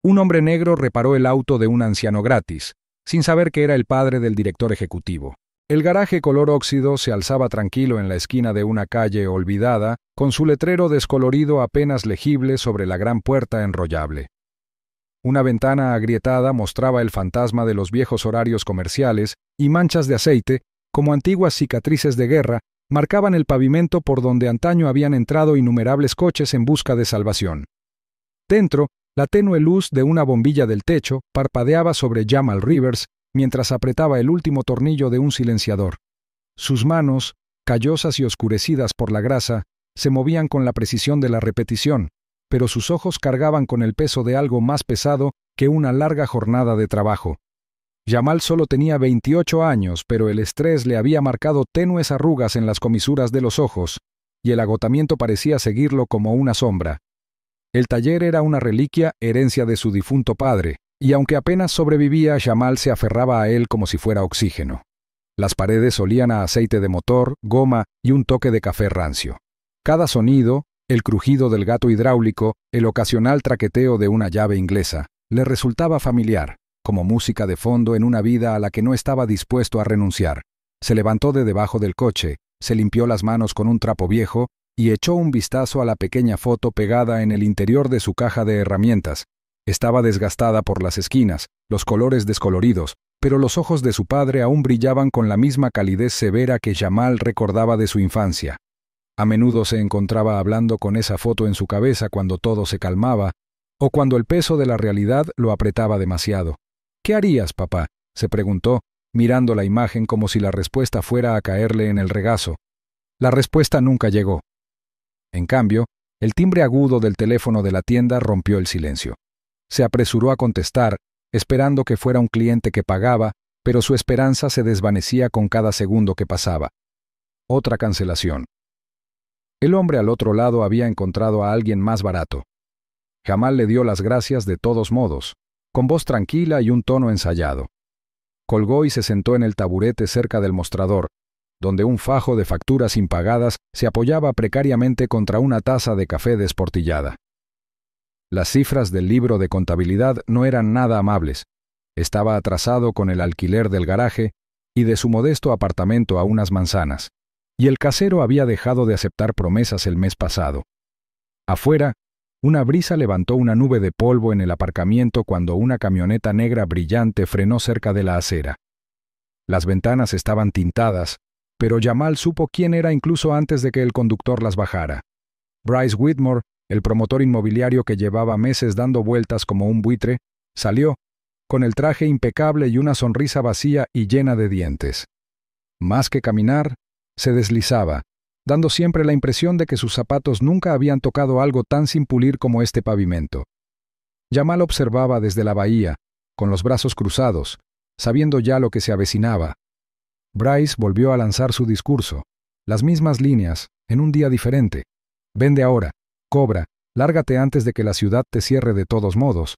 Un hombre negro reparó el auto de un anciano gratis, sin saber que era el padre del director ejecutivo. El garaje color óxido se alzaba tranquilo en la esquina de una calle olvidada, con su letrero descolorido apenas legible sobre la gran puerta enrollable. Una ventana agrietada mostraba el fantasma de los viejos horarios comerciales y manchas de aceite, como antiguas cicatrices de guerra, marcaban el pavimento por donde antaño habían entrado innumerables coches en busca de salvación. Dentro, la tenue luz de una bombilla del techo parpadeaba sobre Jamal Rivers mientras apretaba el último tornillo de un silenciador. Sus manos, callosas y oscurecidas por la grasa, se movían con la precisión de la repetición, pero sus ojos cargaban con el peso de algo más pesado que una larga jornada de trabajo. Jamal solo tenía 28 años, pero el estrés le había marcado tenues arrugas en las comisuras de los ojos, y el agotamiento parecía seguirlo como una sombra. El taller era una reliquia, herencia de su difunto padre, y aunque apenas sobrevivía, Jamal se aferraba a él como si fuera oxígeno. Las paredes olían a aceite de motor, goma y un toque de café rancio. Cada sonido, el crujido del gato hidráulico, el ocasional traqueteo de una llave inglesa, le resultaba familiar, como música de fondo en una vida a la que no estaba dispuesto a renunciar. Se levantó de debajo del coche, se limpió las manos con un trapo viejo y echó un vistazo a la pequeña foto pegada en el interior de su caja de herramientas. Estaba desgastada por las esquinas, los colores descoloridos, pero los ojos de su padre aún brillaban con la misma calidez severa que Jamal recordaba de su infancia. A menudo se encontraba hablando con esa foto en su cabeza cuando todo se calmaba, o cuando el peso de la realidad lo apretaba demasiado. «¿Qué harías, papá?», se preguntó, mirando la imagen como si la respuesta fuera a caerle en el regazo. La respuesta nunca llegó. En cambio, el timbre agudo del teléfono de la tienda rompió el silencio. Se apresuró a contestar, esperando que fuera un cliente que pagaba, pero su esperanza se desvanecía con cada segundo que pasaba. Otra cancelación. El hombre al otro lado había encontrado a alguien más barato. Jamal le dio las gracias de todos modos, con voz tranquila y un tono ensayado. Colgó y se sentó en el taburete cerca del mostrador, donde un fajo de facturas impagadas se apoyaba precariamente contra una taza de café desportillada. Las cifras del libro de contabilidad no eran nada amables. Estaba atrasado con el alquiler del garaje y de su modesto apartamento a unas manzanas, y el casero había dejado de aceptar promesas el mes pasado. Afuera, una brisa levantó una nube de polvo en el aparcamiento cuando una camioneta negra brillante frenó cerca de la acera. Las ventanas estaban tintadas, pero Jamal supo quién era incluso antes de que el conductor las bajara. Bryce Whitmore, el promotor inmobiliario que llevaba meses dando vueltas como un buitre, salió, con el traje impecable y una sonrisa vacía y llena de dientes. Más que caminar, se deslizaba, dando siempre la impresión de que sus zapatos nunca habían tocado algo tan sin pulir como este pavimento. Jamal observaba desde la bahía, con los brazos cruzados, sabiendo ya lo que se avecinaba. Bryce volvió a lanzar su discurso, las mismas líneas, en un día diferente. Vende ahora, cobra, lárgate antes de que la ciudad te cierre de todos modos.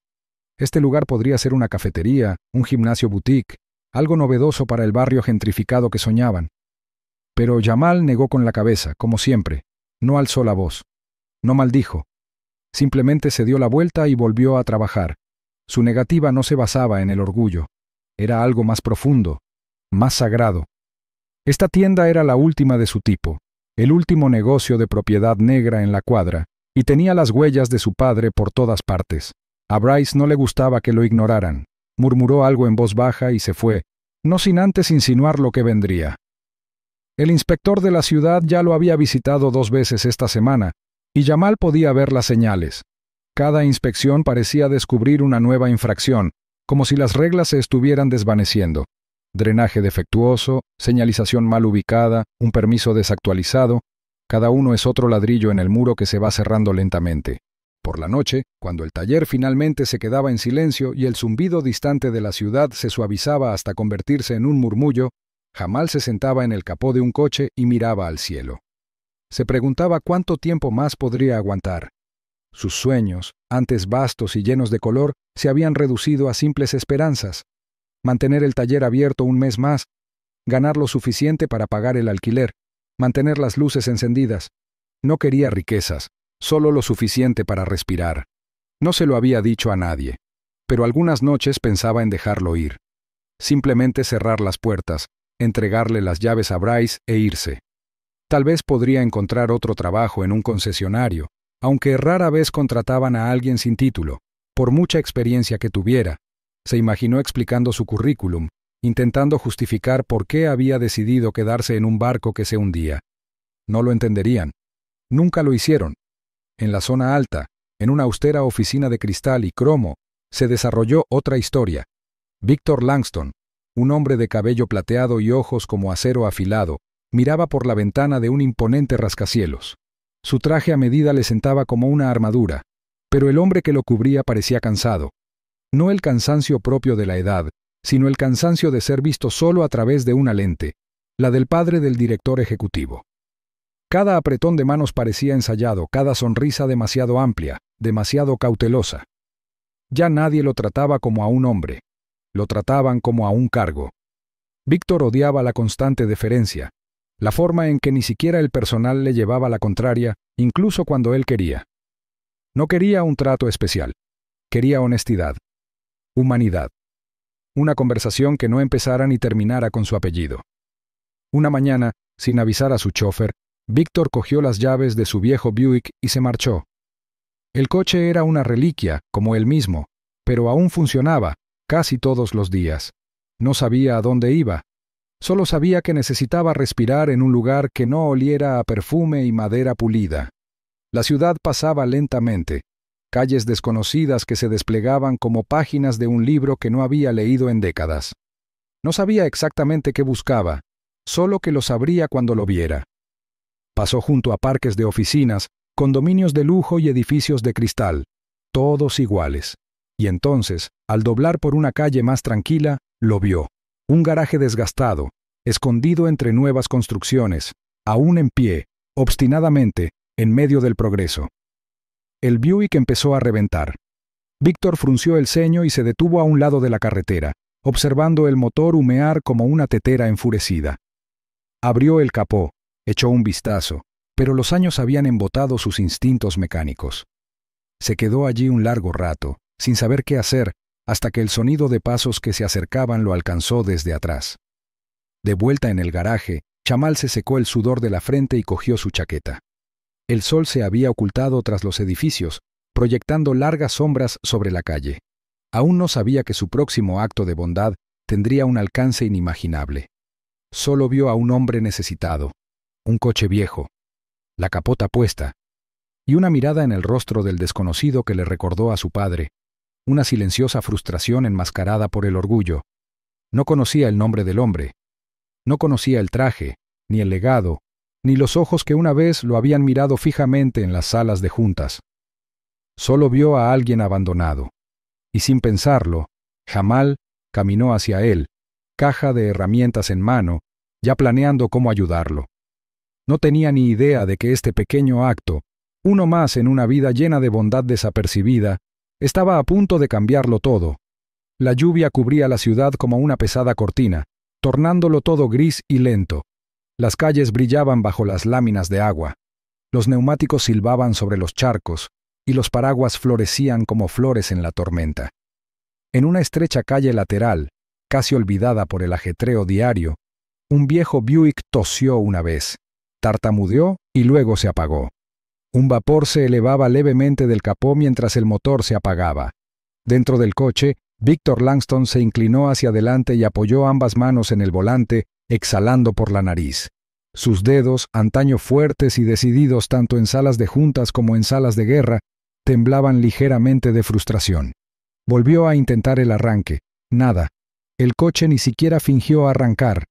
Este lugar podría ser una cafetería, un gimnasio boutique, algo novedoso para el barrio gentrificado que soñaban. Pero Jamal negó con la cabeza, como siempre. No alzó la voz. No maldijo. Simplemente se dio la vuelta y volvió a trabajar. Su negativa no se basaba en el orgullo. Era algo más profundo, más sagrado. Esta tienda era la última de su tipo, el último negocio de propiedad negra en la cuadra, y tenía las huellas de su padre por todas partes. A Bryce no le gustaba que lo ignoraran. Murmuró algo en voz baja y se fue, no sin antes insinuar lo que vendría. El inspector de la ciudad ya lo había visitado 2 veces esta semana, y Jamal podía ver las señales. Cada inspección parecía descubrir una nueva infracción, como si las reglas se estuvieran desvaneciendo. Drenaje defectuoso, señalización mal ubicada, un permiso desactualizado, cada uno es otro ladrillo en el muro que se va cerrando lentamente. Por la noche, cuando el taller finalmente se quedaba en silencio y el zumbido distante de la ciudad se suavizaba hasta convertirse en un murmullo, Jamal se sentaba en el capó de un coche y miraba al cielo. Se preguntaba cuánto tiempo más podría aguantar. Sus sueños, antes vastos y llenos de color, se habían reducido a simples esperanzas. Mantener el taller abierto un mes más, ganar lo suficiente para pagar el alquiler, mantener las luces encendidas. No quería riquezas, solo lo suficiente para respirar. No se lo había dicho a nadie. pero algunas noches pensaba en dejarlo ir. Simplemente cerrar las puertas, entregarle las llaves a Bryce e irse. Tal vez podría encontrar otro trabajo en un concesionario, aunque rara vez contrataban a alguien sin título, por mucha experiencia que tuviera. Se imaginó explicando su currículum, intentando justificar por qué había decidido quedarse en un barco que se hundía. No lo entenderían. Nunca lo hicieron. En la zona alta, en una austera oficina de cristal y cromo, se desarrolló otra historia. Victor Langston, un hombre de cabello plateado y ojos como acero afilado, miraba por la ventana de un imponente rascacielos. Su traje a medida le sentaba como una armadura, pero el hombre que lo cubría parecía cansado. No el cansancio propio de la edad, sino el cansancio de ser visto solo a través de una lente, la del padre del director ejecutivo. Cada apretón de manos parecía ensayado, cada sonrisa demasiado amplia, demasiado cautelosa. Ya nadie lo trataba como a un hombre, lo trataban como a un cargo. Víctor odiaba la constante deferencia, la forma en que ni siquiera el personal le llevaba la contraria, incluso cuando él quería. No quería un trato especial, quería honestidad, humanidad. Una conversación que no empezara ni terminara con su apellido. Una mañana, sin avisar a su chofer, Víctor cogió las llaves de su viejo Buick y se marchó. El coche era una reliquia, como él mismo, pero aún funcionaba, casi todos los días. No sabía a dónde iba. Solo sabía que necesitaba respirar en un lugar que no oliera a perfume y madera pulida. La ciudad pasaba lentamente, calles desconocidas que se desplegaban como páginas de un libro que no había leído en décadas. No sabía exactamente qué buscaba, solo que lo sabría cuando lo viera. Pasó junto a parques de oficinas, condominios de lujo y edificios de cristal, todos iguales. Y entonces, al doblar por una calle más tranquila, lo vio. Un garaje desgastado, escondido entre nuevas construcciones, aún en pie, obstinadamente, en medio del progreso. El Buick empezó a reventar. Víctor frunció el ceño y se detuvo a un lado de la carretera, observando el motor humear como una tetera enfurecida. Abrió el capó, echó un vistazo, pero los años habían embotado sus instintos mecánicos. Se quedó allí un largo rato, sin saber qué hacer, hasta que el sonido de pasos que se acercaban lo alcanzó desde atrás. De vuelta en el garaje, Chamal se secó el sudor de la frente y cogió su chaqueta. El sol se había ocultado tras los edificios, proyectando largas sombras sobre la calle. Aún no sabía que su próximo acto de bondad tendría un alcance inimaginable. Solo vio a un hombre necesitado, un coche viejo, la capota puesta, y una mirada en el rostro del desconocido que le recordó a su padre, una silenciosa frustración enmascarada por el orgullo. No conocía el nombre del hombre, no conocía el traje, ni el legado, ni los ojos que una vez lo habían mirado fijamente en las salas de juntas. Solo vio a alguien abandonado, y sin pensarlo, Jamal caminó hacia él, caja de herramientas en mano, ya planeando cómo ayudarlo. No tenía ni idea de que este pequeño acto, uno más en una vida llena de bondad desapercibida, estaba a punto de cambiarlo todo. La lluvia cubría la ciudad como una pesada cortina, tornándolo todo gris y lento. Las calles brillaban bajo las láminas de agua. Los neumáticos silbaban sobre los charcos, y los paraguas florecían como flores en la tormenta. En una estrecha calle lateral, casi olvidada por el ajetreo diario, un viejo Buick tosió una vez, tartamudeó y luego se apagó. Un vapor se elevaba levemente del capó mientras el motor se apagaba. Dentro del coche, Victor Langston se inclinó hacia adelante y apoyó ambas manos en el volante, exhalando por la nariz. Sus dedos, antaño fuertes y decididos tanto en salas de juntas como en salas de guerra, temblaban ligeramente de frustración. Volvió a intentar el arranque. Nada. El coche ni siquiera fingió arrancar.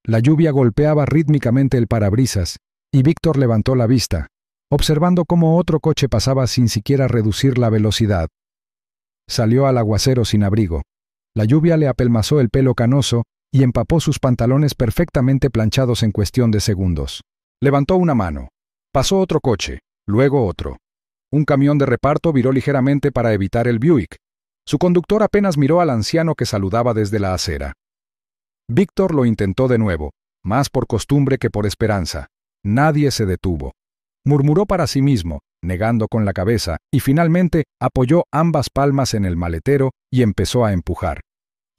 La lluvia golpeaba rítmicamente el parabrisas, y Víctor levantó la vista, observando cómo otro coche pasaba sin siquiera reducir la velocidad. Salió al aguacero sin abrigo. La lluvia le apelmazó el pelo canoso y empapó sus pantalones perfectamente planchados en cuestión de segundos. Levantó una mano. Pasó otro coche, luego otro. Un camión de reparto viró ligeramente para evitar el Buick. Su conductor apenas miró al anciano que saludaba desde la acera. Víctor lo intentó de nuevo, más por costumbre que por esperanza. Nadie se detuvo. Murmuró para sí mismo, negando con la cabeza, y finalmente apoyó ambas palmas en el maletero y empezó a empujar.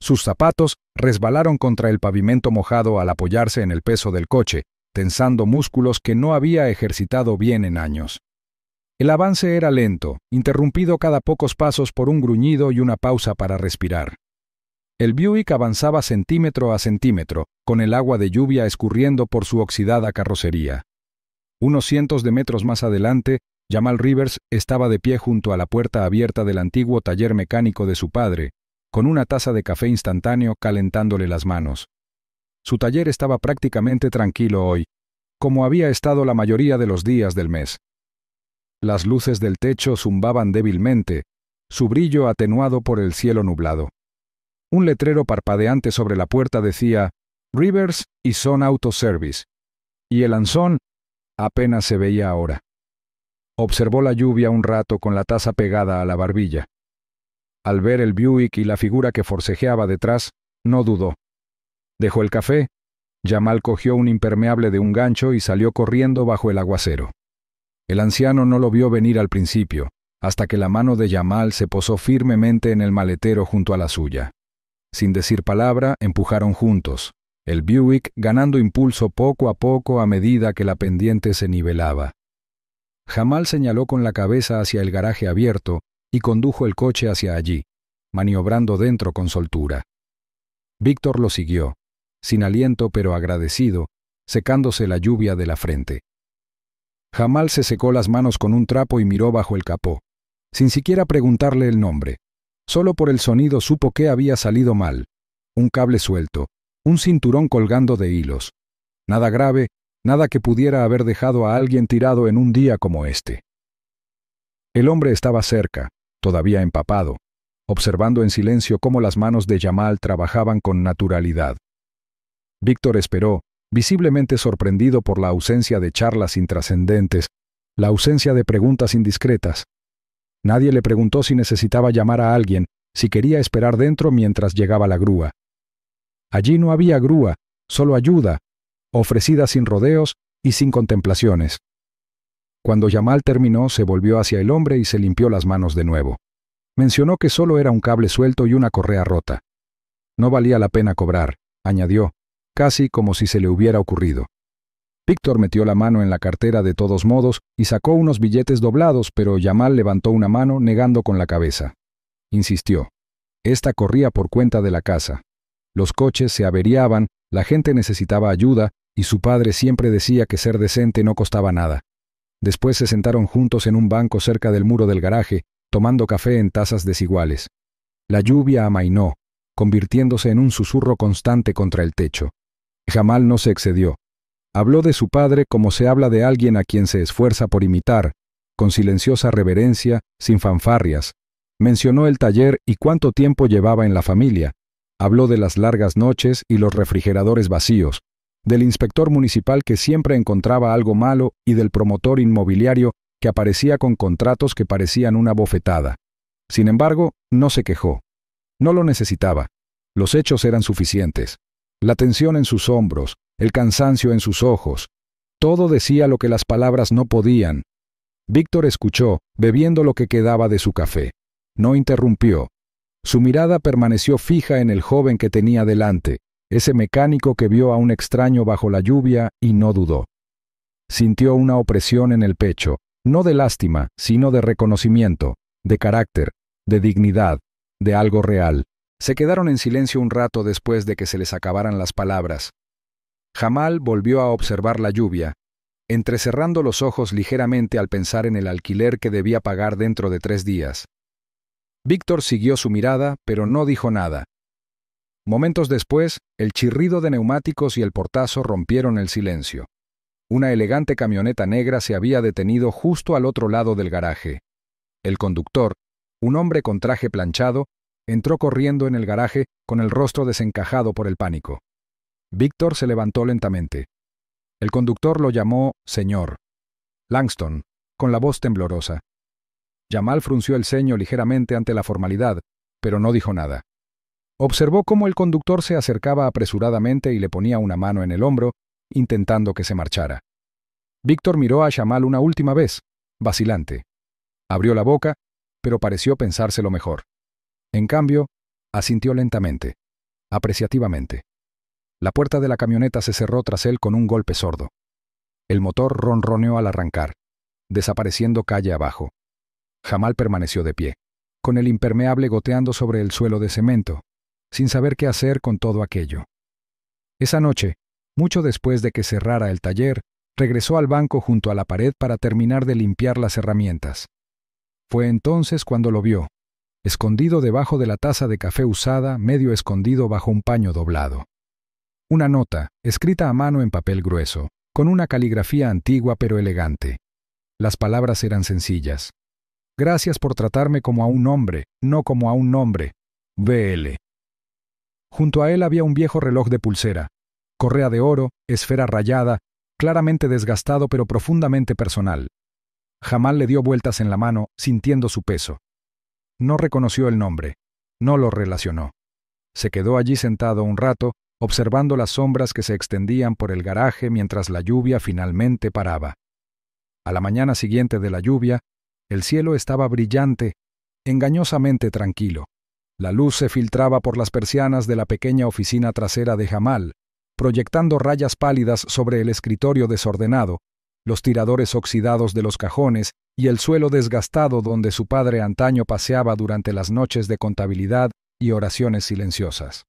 Sus zapatos resbalaron contra el pavimento mojado al apoyarse en el peso del coche, tensando músculos que no había ejercitado bien en años. El avance era lento, interrumpido cada pocos pasos por un gruñido y una pausa para respirar. El Buick avanzaba centímetro a centímetro, con el agua de lluvia escurriendo por su oxidada carrocería. Unos cientos de metros más adelante, Jamal Rivers estaba de pie junto a la puerta abierta del antiguo taller mecánico de su padre, con una taza de café instantáneo calentándole las manos. Su taller estaba prácticamente tranquilo hoy, como había estado la mayoría de los días del mes. Las luces del techo zumbaban débilmente, su brillo atenuado por el cielo nublado. Un letrero parpadeante sobre la puerta decía Rivers y Son Auto Service, y el anzón apenas se veía ahora. Observó la lluvia un rato con la taza pegada a la barbilla. Al ver el Buick y la figura que forcejeaba detrás, no dudó. Dejó el café, Jamal cogió un impermeable de un gancho y salió corriendo bajo el aguacero. El anciano no lo vio venir al principio, hasta que la mano de Jamal se posó firmemente en el maletero junto a la suya. Sin decir palabra, empujaron juntos, el Buick ganando impulso poco a poco a medida que la pendiente se nivelaba. Jamal señaló con la cabeza hacia el garaje abierto y condujo el coche hacia allí, maniobrando dentro con soltura. Víctor lo siguió, sin aliento pero agradecido, secándose la lluvia de la frente. Jamal se secó las manos con un trapo y miró bajo el capó, sin siquiera preguntarle el nombre. Solo por el sonido supo que había salido mal. Un cable suelto, un cinturón colgando de hilos. Nada grave, nada que pudiera haber dejado a alguien tirado en un día como este. El hombre estaba cerca, todavía empapado, observando en silencio cómo las manos de Jamal trabajaban con naturalidad. Víctor esperó, visiblemente sorprendido por la ausencia de charlas intrascendentes, la ausencia de preguntas indiscretas. Nadie le preguntó si necesitaba llamar a alguien, si quería esperar dentro mientras llegaba la grúa. Allí no había grúa, solo ayuda, ofrecida sin rodeos y sin contemplaciones. Cuando Jamal terminó, se volvió hacia el hombre y se limpió las manos de nuevo. Mencionó que solo era un cable suelto y una correa rota. No valía la pena cobrar, añadió, casi como si se le hubiera ocurrido. Víctor metió la mano en la cartera de todos modos y sacó unos billetes doblados, pero Jamal levantó una mano negando con la cabeza. Insistió. Esta corría por cuenta de la casa. Los coches se averiaban, la gente necesitaba ayuda, y su padre siempre decía que ser decente no costaba nada. Después se sentaron juntos en un banco cerca del muro del garaje, tomando café en tazas desiguales. La lluvia amainó, convirtiéndose en un susurro constante contra el techo. Jamal no se excedió. Habló de su padre como se habla de alguien a quien se esfuerza por imitar, con silenciosa reverencia, sin fanfarrias. Mencionó el taller y cuánto tiempo llevaba en la familia. Habló de las largas noches y los refrigeradores vacíos, del inspector municipal que siempre encontraba algo malo y del promotor inmobiliario que aparecía con contratos que parecían una bofetada. Sin embargo, no se quejó. No lo necesitaba. Los hechos eran suficientes. La tensión en sus hombros, el cansancio en sus ojos. Todo decía lo que las palabras no podían. Víctor escuchó, bebiendo lo que quedaba de su café. No interrumpió. Su mirada permaneció fija en el joven que tenía delante, ese mecánico que vio a un extraño bajo la lluvia y no dudó. Sintió una opresión en el pecho, no de lástima, sino de reconocimiento, de carácter, de dignidad, de algo real. Se quedaron en silencio un rato después de que se les acabaran las palabras. Jamal volvió a observar la lluvia, entrecerrando los ojos ligeramente al pensar en el alquiler que debía pagar dentro de 3 días. Víctor siguió su mirada, pero no dijo nada. Momentos después, el chirrido de neumáticos y el portazo rompieron el silencio. Una elegante camioneta negra se había detenido justo al otro lado del garaje. El conductor, un hombre con traje planchado, entró corriendo en el garaje con el rostro desencajado por el pánico. Víctor se levantó lentamente. El conductor lo llamó señor Langston, con la voz temblorosa. Jamal frunció el ceño ligeramente ante la formalidad, pero no dijo nada. Observó cómo el conductor se acercaba apresuradamente y le ponía una mano en el hombro, intentando que se marchara. Víctor miró a Jamal una última vez, vacilante. Abrió la boca, pero pareció pensárselo mejor. En cambio, asintió lentamente, apreciativamente. La puerta de la camioneta se cerró tras él con un golpe sordo. El motor ronroneó al arrancar, desapareciendo calle abajo. Jamal permaneció de pie, con el impermeable goteando sobre el suelo de cemento, sin saber qué hacer con todo aquello. Esa noche, mucho después de que cerrara el taller, regresó al banco junto a la pared para terminar de limpiar las herramientas. Fue entonces cuando lo vio, escondido debajo de la taza de café usada, medio escondido bajo un paño doblado. Una nota, escrita a mano en papel grueso, con una caligrafía antigua pero elegante. Las palabras eran sencillas. Gracias por tratarme como a un hombre, no como a un nombre. B.L. Junto a él había un viejo reloj de pulsera, correa de oro, esfera rayada, claramente desgastado pero profundamente personal. Jamal le dio vueltas en la mano, sintiendo su peso. No reconoció el nombre, no lo relacionó. Se quedó allí sentado un rato, observando las sombras que se extendían por el garaje mientras la lluvia finalmente paraba. A la mañana siguiente de la lluvia, el cielo estaba brillante, engañosamente tranquilo. La luz se filtraba por las persianas de la pequeña oficina trasera de Jamal, proyectando rayas pálidas sobre el escritorio desordenado, los tiradores oxidados de los cajones y el suelo desgastado donde su padre antaño paseaba durante las noches de contabilidad y oraciones silenciosas.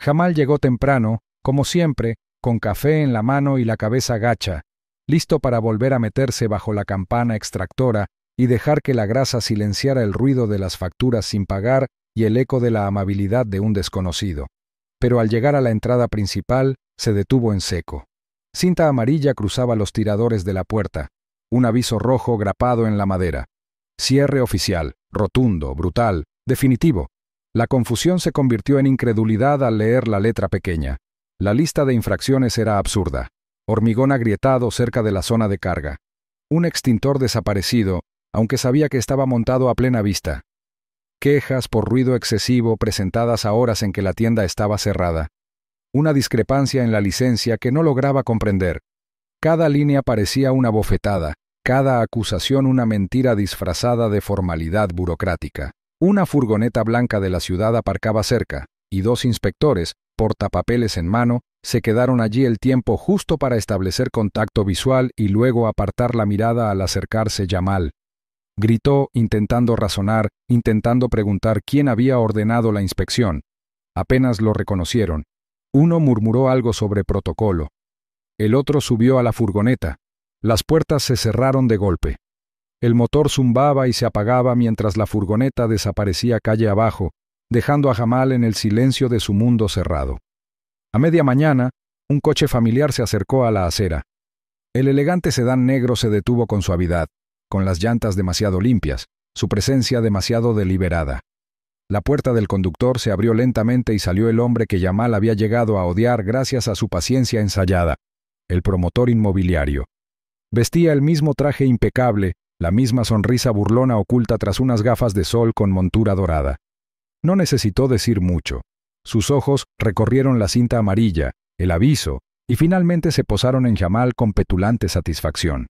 Jamal llegó temprano, como siempre, con café en la mano y la cabeza gacha, listo para volver a meterse bajo la campana extractora y dejar que la grasa silenciara el ruido de las facturas sin pagar y el eco de la amabilidad de un desconocido. Pero al llegar a la entrada principal, se detuvo en seco. Cinta amarilla cruzaba los tiradores de la puerta, un aviso rojo grapado en la madera. Cierre oficial, rotundo, brutal, definitivo. La confusión se convirtió en incredulidad al leer la letra pequeña. La lista de infracciones era absurda. Hormigón agrietado cerca de la zona de carga. Un extintor desaparecido, aunque sabía que estaba montado a plena vista. Quejas por ruido excesivo presentadas a horas en que la tienda estaba cerrada. Una discrepancia en la licencia que no lograba comprender. Cada línea parecía una bofetada, cada acusación una mentira disfrazada de formalidad burocrática. Una furgoneta blanca de la ciudad aparcaba cerca, y dos inspectores, portapapeles en mano, se quedaron allí el tiempo justo para establecer contacto visual y luego apartar la mirada al acercarse Jamal. Gritó, intentando razonar, intentando preguntar quién había ordenado la inspección. Apenas lo reconocieron. Uno murmuró algo sobre protocolo. El otro subió a la furgoneta. Las puertas se cerraron de golpe. El motor zumbaba y se apagaba mientras la furgoneta desaparecía calle abajo, dejando a Jamal en el silencio de su mundo cerrado. A media mañana, un coche familiar se acercó a la acera. El elegante sedán negro se detuvo con suavidad, con las llantas demasiado limpias, su presencia demasiado deliberada. La puerta del conductor se abrió lentamente y salió el hombre que Jamal había llegado a odiar gracias a su paciencia ensayada, el promotor inmobiliario. Vestía el mismo traje impecable, la misma sonrisa burlona oculta tras unas gafas de sol con montura dorada. No necesitó decir mucho. Sus ojos recorrieron la cinta amarilla, el aviso, y finalmente se posaron en Jamal con petulante satisfacción.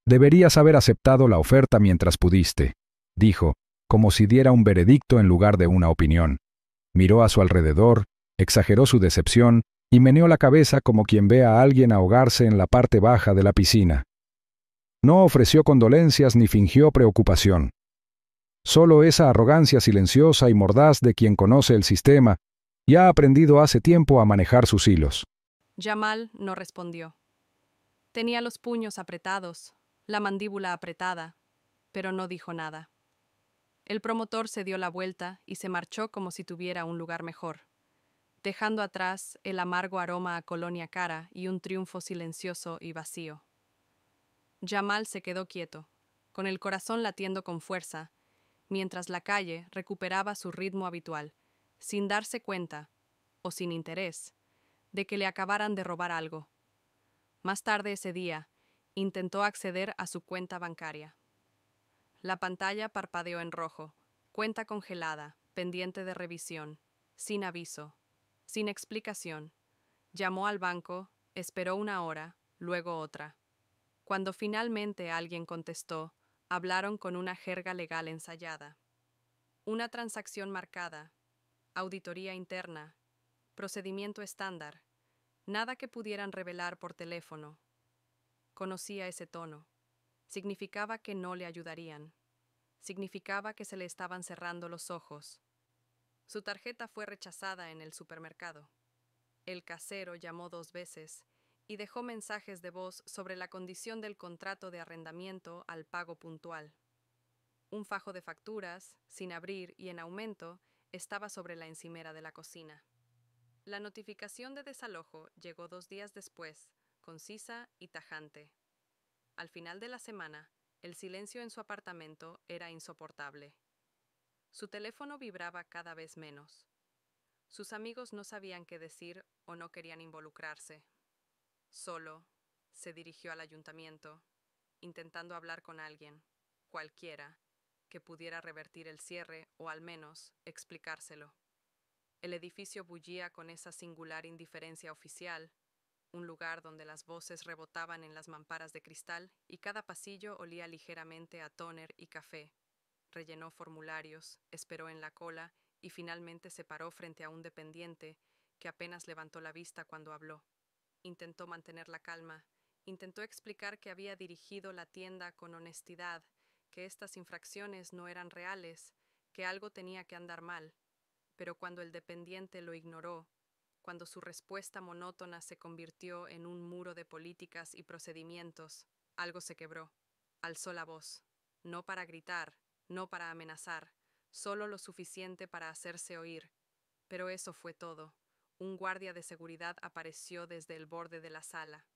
«Deberías haber aceptado la oferta mientras pudiste», dijo, como si diera un veredicto en lugar de una opinión. Miró a su alrededor, exageró su decepción y meneó la cabeza como quien ve a alguien ahogarse en la parte baja de la piscina. No ofreció condolencias ni fingió preocupación. Solo esa arrogancia silenciosa y mordaz de quien conoce el sistema y ha aprendido hace tiempo a manejar sus hilos. Jamal no respondió. Tenía los puños apretados, la mandíbula apretada, pero no dijo nada. El promotor se dio la vuelta y se marchó como si tuviera un lugar mejor, dejando atrás el amargo aroma a colonia cara y un triunfo silencioso y vacío. Jamal se quedó quieto, con el corazón latiendo con fuerza, mientras la calle recuperaba su ritmo habitual, sin darse cuenta, o sin interés, de que le acabaran de robar algo. Más tarde ese día, intentó acceder a su cuenta bancaria. La pantalla parpadeó en rojo, cuenta congelada, pendiente de revisión, sin aviso, sin explicación. Llamó al banco, esperó una hora, luego otra. Cuando finalmente alguien contestó, hablaron con una jerga legal ensayada. Una transacción marcada, auditoría interna, procedimiento estándar, nada que pudieran revelar por teléfono. Conocía ese tono. Significaba que no le ayudarían. Significaba que se le estaban cerrando los ojos. Su tarjeta fue rechazada en el supermercado. El casero llamó 2 veces y dejó mensajes de voz sobre la condición del contrato de arrendamiento al pago puntual. Un fajo de facturas, sin abrir y en aumento, estaba sobre la encimera de la cocina. La notificación de desalojo llegó 2 días después, concisa y tajante. Al final de la semana, el silencio en su apartamento era insoportable. Su teléfono vibraba cada vez menos. Sus amigos no sabían qué decir o no querían involucrarse. Solo se dirigió al ayuntamiento, intentando hablar con alguien, cualquiera, que pudiera revertir el cierre o al menos explicárselo. El edificio bullía con esa singular indiferencia oficial, un lugar donde las voces rebotaban en las mamparas de cristal y cada pasillo olía ligeramente a tóner y café. Rellenó formularios, esperó en la cola y finalmente se paró frente a un dependiente que apenas levantó la vista cuando habló. Intentó mantener la calma, intentó explicar que había dirigido la tienda con honestidad, que estas infracciones no eran reales, que algo tenía que andar mal. Pero cuando el dependiente lo ignoró, cuando su respuesta monótona se convirtió en un muro de políticas y procedimientos, algo se quebró. Alzó la voz, no para gritar, no para amenazar, solo lo suficiente para hacerse oír. Pero eso fue todo. Un guardia de seguridad apareció desde el borde de la sala.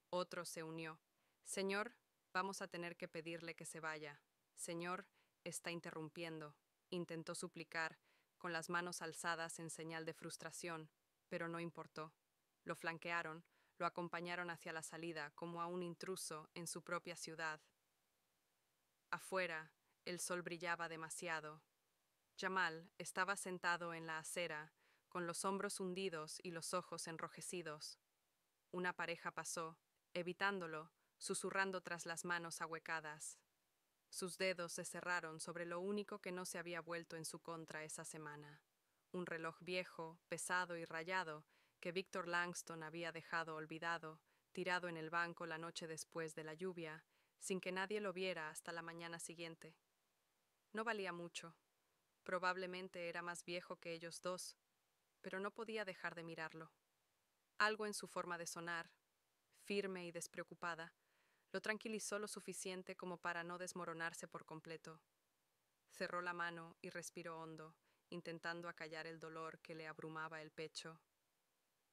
Otro se unió. Señor, vamos a tener que pedirle que se vaya. Señor, está interrumpiendo. Intentó suplicar, con las manos alzadas en señal de frustración, pero no importó. Lo flanquearon, lo acompañaron hacia la salida como a un intruso en su propia ciudad. Afuera, el sol brillaba demasiado. Jamal estaba sentado en la acera, con los hombros hundidos y los ojos enrojecidos. Una pareja pasó, evitándolo, susurrando tras las manos ahuecadas. Sus dedos se cerraron sobre lo único que no se había vuelto en su contra esa semana. Un reloj viejo, pesado y rayado, que Victor Langston había dejado olvidado, tirado en el banco la noche después de la lluvia, sin que nadie lo viera hasta la mañana siguiente. No valía mucho. Probablemente era más viejo que ellos dos, pero no podía dejar de mirarlo. Algo en su forma de sonar, firme y despreocupada, lo tranquilizó lo suficiente como para no desmoronarse por completo. Cerró la mano y respiró hondo, intentando acallar el dolor que le abrumaba el pecho.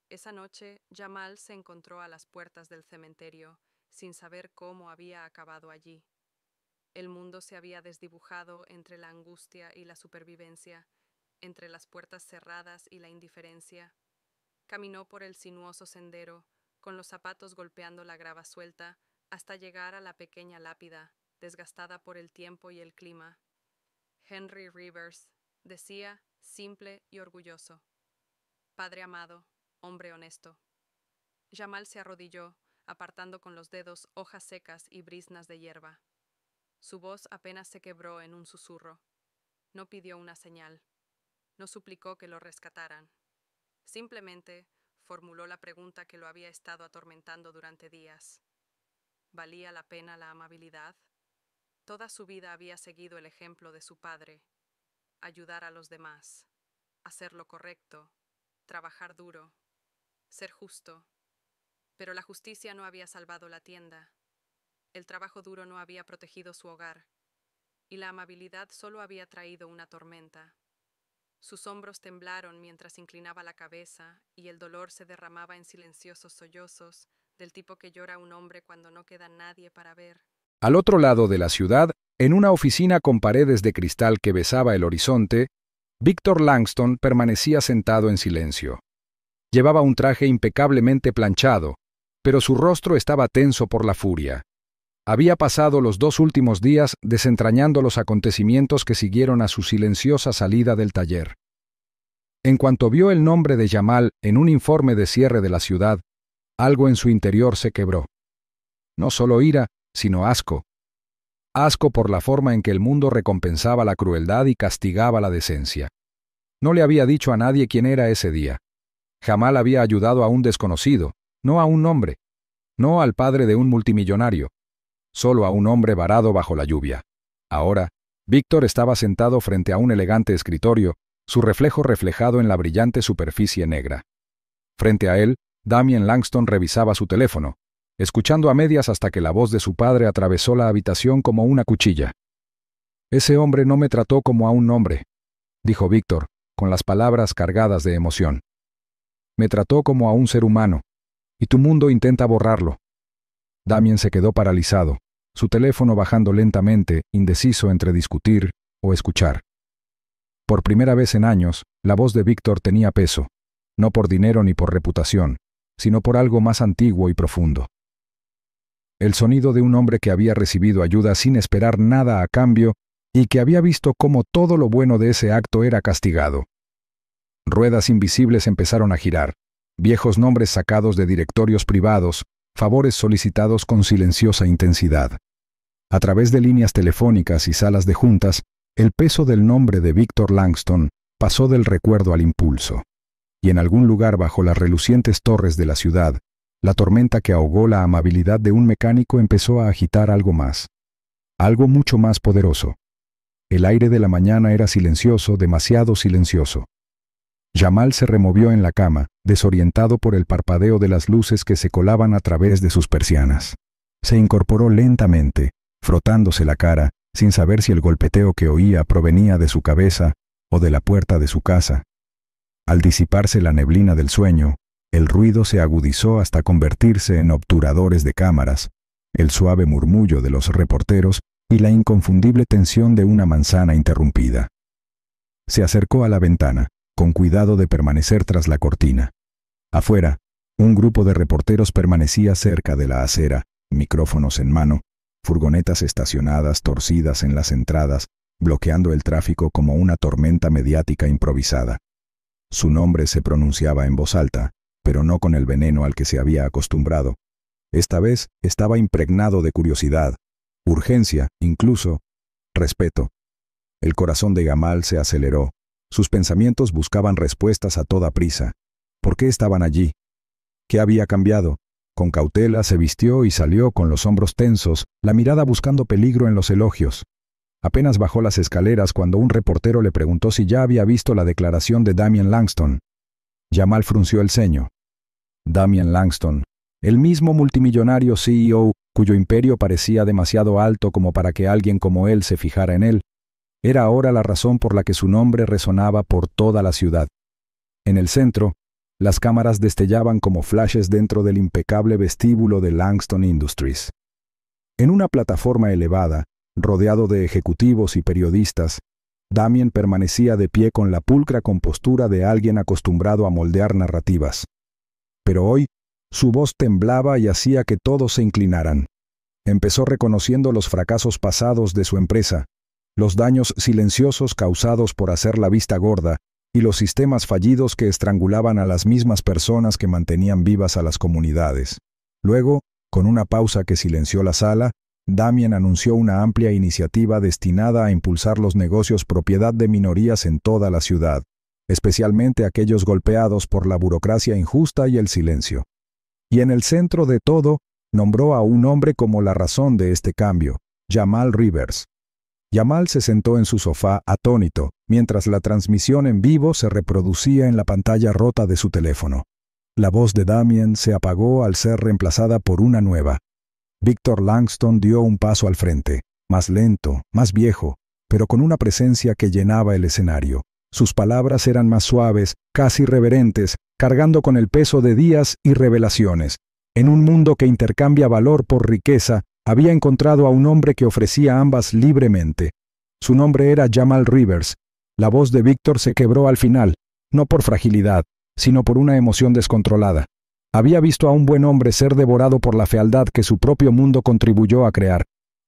Esa noche, Jamal se encontró a las puertas del cementerio, sin saber cómo había acabado allí. El mundo se había desdibujado entre la angustia y la supervivencia, entre las puertas cerradas y la indiferencia. Caminó por el sinuoso sendero, con los zapatos golpeando la grava suelta, hasta llegar a la pequeña lápida, desgastada por el tiempo y el clima. Henry Rivers, decía, simple y orgulloso. Padre amado, hombre honesto. Jamal se arrodilló, apartando con los dedos hojas secas y briznas de hierba. Su voz apenas se quebró en un susurro. No pidió una señal. No suplicó que lo rescataran. Simplemente formuló la pregunta que lo había estado atormentando durante días. ¿Valía la pena la amabilidad? Toda su vida había seguido el ejemplo de su padre. Ayudar a los demás, hacer lo correcto, trabajar duro, ser justo. Pero la justicia no había salvado la tienda. El trabajo duro no había protegido su hogar, y la amabilidad solo había traído una tormenta. Sus hombros temblaron mientras inclinaba la cabeza, y el dolor se derramaba en silenciosos sollozos, del tipo que llora un hombre cuando no queda nadie para ver. Al otro lado de la ciudad, en una oficina con paredes de cristal que besaba el horizonte, Victor Langston permanecía sentado en silencio. Llevaba un traje impecablemente planchado, pero su rostro estaba tenso por la furia. Había pasado los 2 últimos días desentrañando los acontecimientos que siguieron a su silenciosa salida del taller. En cuanto vio el nombre de Jamal en un informe de cierre de la ciudad, algo en su interior se quebró. No solo ira, sino asco. Asco por la forma en que el mundo recompensaba la crueldad y castigaba la decencia. No le había dicho a nadie quién era ese día. Jamal había ayudado a un desconocido, no a un hombre, no al padre de un multimillonario, solo a un hombre varado bajo la lluvia. Ahora, Víctor estaba sentado frente a un elegante escritorio, su reflejo reflejado en la brillante superficie negra. Frente a él, Damien Langston revisaba su teléfono, escuchando a medias hasta que la voz de su padre atravesó la habitación como una cuchilla. «Ese hombre no me trató como a un hombre», dijo Víctor, con las palabras cargadas de emoción. «Me trató como a un ser humano, y tu mundo intenta borrarlo». Damien se quedó paralizado, su teléfono bajando lentamente, indeciso entre discutir o escuchar. Por primera vez en años, la voz de Víctor tenía peso, no por dinero ni por reputación, sino por algo más antiguo y profundo. El sonido de un hombre que había recibido ayuda sin esperar nada a cambio y que había visto cómo todo lo bueno de ese acto era castigado. Ruedas invisibles empezaron a girar, viejos nombres sacados de directorios privados, favores solicitados con silenciosa intensidad. A través de líneas telefónicas y salas de juntas, el peso del nombre de Víctor Langston pasó del recuerdo al impulso. Y en algún lugar bajo las relucientes torres de la ciudad, la tormenta que ahogó la amabilidad de un mecánico empezó a agitar algo más. Algo mucho más poderoso. El aire de la mañana era silencioso, demasiado silencioso. Jamal se removió en la cama, desorientado por el parpadeo de las luces que se colaban a través de sus persianas. Se incorporó lentamente, frotándose la cara, sin saber si el golpeteo que oía provenía de su cabeza o de la puerta de su casa. Al disiparse la neblina del sueño, el ruido se agudizó hasta convertirse en obturadores de cámaras, el suave murmullo de los reporteros y la inconfundible tensión de una manzana interrumpida. Se acercó a la ventana, con cuidado de permanecer tras la cortina. Afuera, un grupo de reporteros permanecía cerca de la acera, micrófonos en mano, furgonetas estacionadas torcidas en las entradas, bloqueando el tráfico como una tormenta mediática improvisada. Su nombre se pronunciaba en voz alta, pero no con el veneno al que se había acostumbrado. Esta vez estaba impregnado de curiosidad, urgencia, incluso respeto. El corazón de Jamal se aceleró. Sus pensamientos buscaban respuestas a toda prisa. ¿Por qué estaban allí? ¿Qué había cambiado? Con cautela se vistió y salió con los hombros tensos, la mirada buscando peligro en los elogios. Apenas bajó las escaleras cuando un reportero le preguntó si ya había visto la declaración de Damien Langston. Jamal frunció el ceño. Damien Langston, el mismo multimillonario CEO cuyo imperio parecía demasiado alto como para que alguien como él se fijara en él, era ahora la razón por la que su nombre resonaba por toda la ciudad. En el centro, las cámaras destellaban como flashes dentro del impecable vestíbulo de Langston Industries. En una plataforma elevada, rodeado de ejecutivos y periodistas, Damien permanecía de pie con la pulcra compostura de alguien acostumbrado a moldear narrativas. Pero hoy, su voz temblaba y hacía que todos se inclinaran. Empezó reconociendo los fracasos pasados de su empresa, los daños silenciosos causados por hacer la vista gorda y los sistemas fallidos que estrangulaban a las mismas personas que mantenían vivas a las comunidades. Luego, con una pausa que silenció la sala, Damien anunció una amplia iniciativa destinada a impulsar los negocios propiedad de minorías en toda la ciudad, especialmente aquellos golpeados por la burocracia injusta y el silencio. Y en el centro de todo, nombró a un hombre como la razón de este cambio, Jamal Rivers. Jamal se sentó en su sofá atónito, mientras la transmisión en vivo se reproducía en la pantalla rota de su teléfono. La voz de Damien se apagó al ser reemplazada por una nueva. Víctor Langston dio un paso al frente, más lento, más viejo, pero con una presencia que llenaba el escenario. Sus palabras eran más suaves, casi reverentes, cargando con el peso de días y revelaciones. En un mundo que intercambia valor por riqueza, había encontrado a un hombre que ofrecía ambas libremente. Su nombre era Jamal Rivers. La voz de Víctor se quebró al final, no por fragilidad, sino por una emoción descontrolada. Había visto a un buen hombre ser devorado por la fealdad que su propio mundo contribuyó a crear,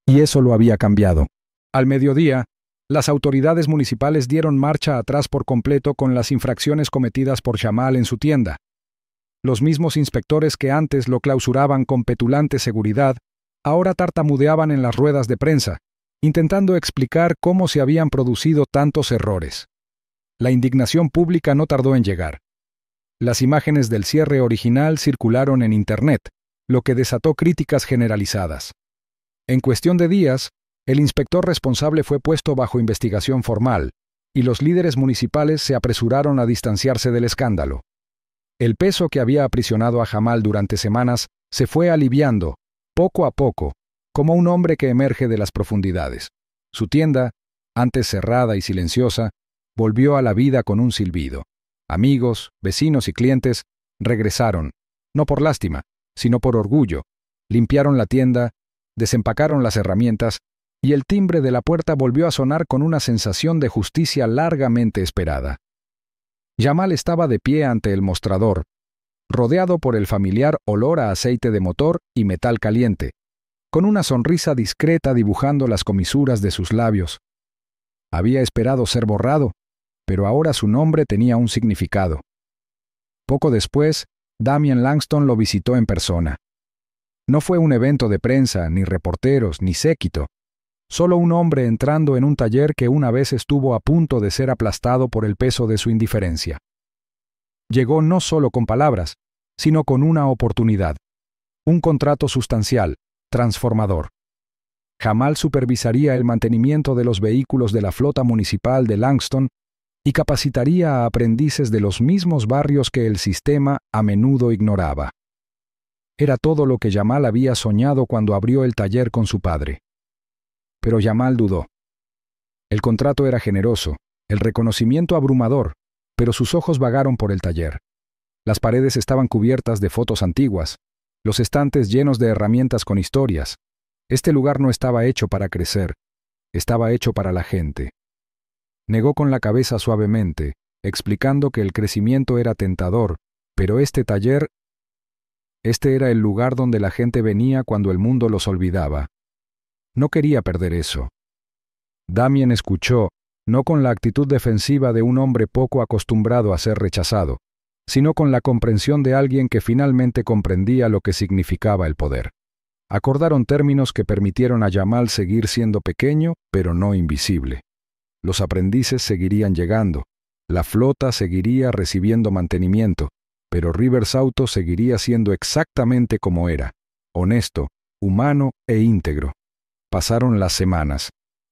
y eso lo había cambiado. Al mediodía, las autoridades municipales dieron marcha atrás por completo con las infracciones cometidas por Jamal en su tienda. Los mismos inspectores que antes lo clausuraban con petulante seguridad, ahora tartamudeaban en las ruedas de prensa, intentando explicar cómo se habían producido tantos errores. La indignación pública no tardó en llegar. Las imágenes del cierre original circularon en Internet, lo que desató críticas generalizadas. En cuestión de días, el inspector responsable fue puesto bajo investigación formal, y los líderes municipales se apresuraron a distanciarse del escándalo. El peso que había aprisionado a Jamal durante semanas se fue aliviando, poco a poco, como un hombre que emerge de las profundidades. Su tienda, antes cerrada y silenciosa, volvió a la vida con un silbido. Amigos, vecinos y clientes regresaron, no por lástima, sino por orgullo. Limpiaron la tienda, desempacaron las herramientas, y el timbre de la puerta volvió a sonar con una sensación de justicia largamente esperada. Jamal estaba de pie ante el mostrador, rodeado por el familiar olor a aceite de motor y metal caliente, con una sonrisa discreta dibujando las comisuras de sus labios. Había esperado ser borrado, pero ahora su nombre tenía un significado. Poco después, Damian Langston lo visitó en persona. No fue un evento de prensa, ni reporteros, ni séquito. Solo un hombre entrando en un taller que una vez estuvo a punto de ser aplastado por el peso de su indiferencia. Llegó no solo con palabras, sino con una oportunidad. Un contrato sustancial, transformador. Jamal supervisaría el mantenimiento de los vehículos de la flota municipal de Langston y capacitaría a aprendices de los mismos barrios que el sistema a menudo ignoraba. Era todo lo que Jamal había soñado cuando abrió el taller con su padre. Pero Jamal dudó. El contrato era generoso, el reconocimiento abrumador, pero sus ojos vagaron por el taller. Las paredes estaban cubiertas de fotos antiguas, los estantes llenos de herramientas con historias. Este lugar no estaba hecho para crecer, estaba hecho para la gente. Negó con la cabeza suavemente, explicando que el crecimiento era tentador, pero este era el lugar donde la gente venía cuando el mundo los olvidaba. No quería perder eso. Damien escuchó, no con la actitud defensiva de un hombre poco acostumbrado a ser rechazado, sino con la comprensión de alguien que finalmente comprendía lo que significaba el poder. Acordaron términos que permitieron a Jamal seguir siendo pequeño, pero no invisible. Los aprendices seguirían llegando, la flota seguiría recibiendo mantenimiento, pero Rivers Auto seguiría siendo exactamente como era, honesto, humano e íntegro. Pasaron las semanas.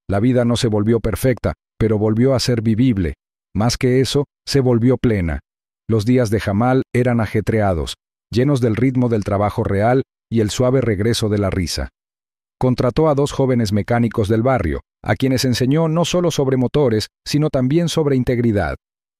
La vida no se volvió perfecta, pero volvió a ser vivible. Más que eso, se volvió plena. Los días de Jamal eran ajetreados, llenos del ritmo del trabajo real y el suave regreso de la risa. Contrató a 2 jóvenes mecánicos del barrio, a quienes enseñó no solo sobre motores, sino también sobre integridad.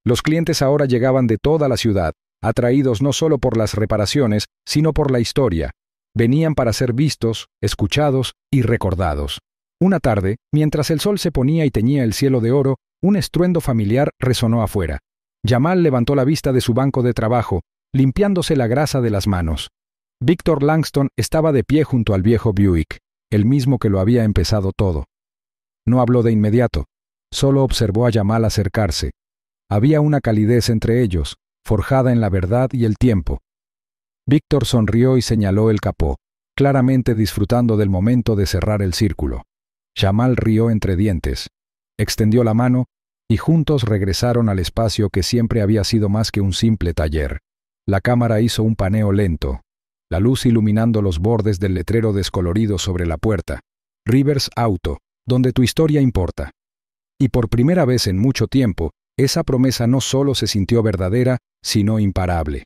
Los clientes ahora llegaban de toda la ciudad, atraídos no solo por las reparaciones, sino por la historia. Venían para ser vistos, escuchados y recordados. Una tarde, mientras el sol se ponía y teñía el cielo de oro, un estruendo familiar resonó afuera. Jamal levantó la vista de su banco de trabajo, limpiándose la grasa de las manos. Victor Langston estaba de pie junto al viejo Buick, el mismo que lo había empezado todo. No habló de inmediato, solo observó a Jamal acercarse. Había una calidez entre ellos, forjada en la verdad y el tiempo. Víctor sonrió y señaló el capó, claramente disfrutando del momento de cerrar el círculo. Jamal rió entre dientes, extendió la mano y juntos regresaron al espacio que siempre había sido más que un simple taller. La cámara hizo un paneo lento, la luz iluminando los bordes del letrero descolorido sobre la puerta. Rivers Auto, donde tu historia importa. Y por primera vez en mucho tiempo, esa promesa no solo se sintió verdadera, sino imparable.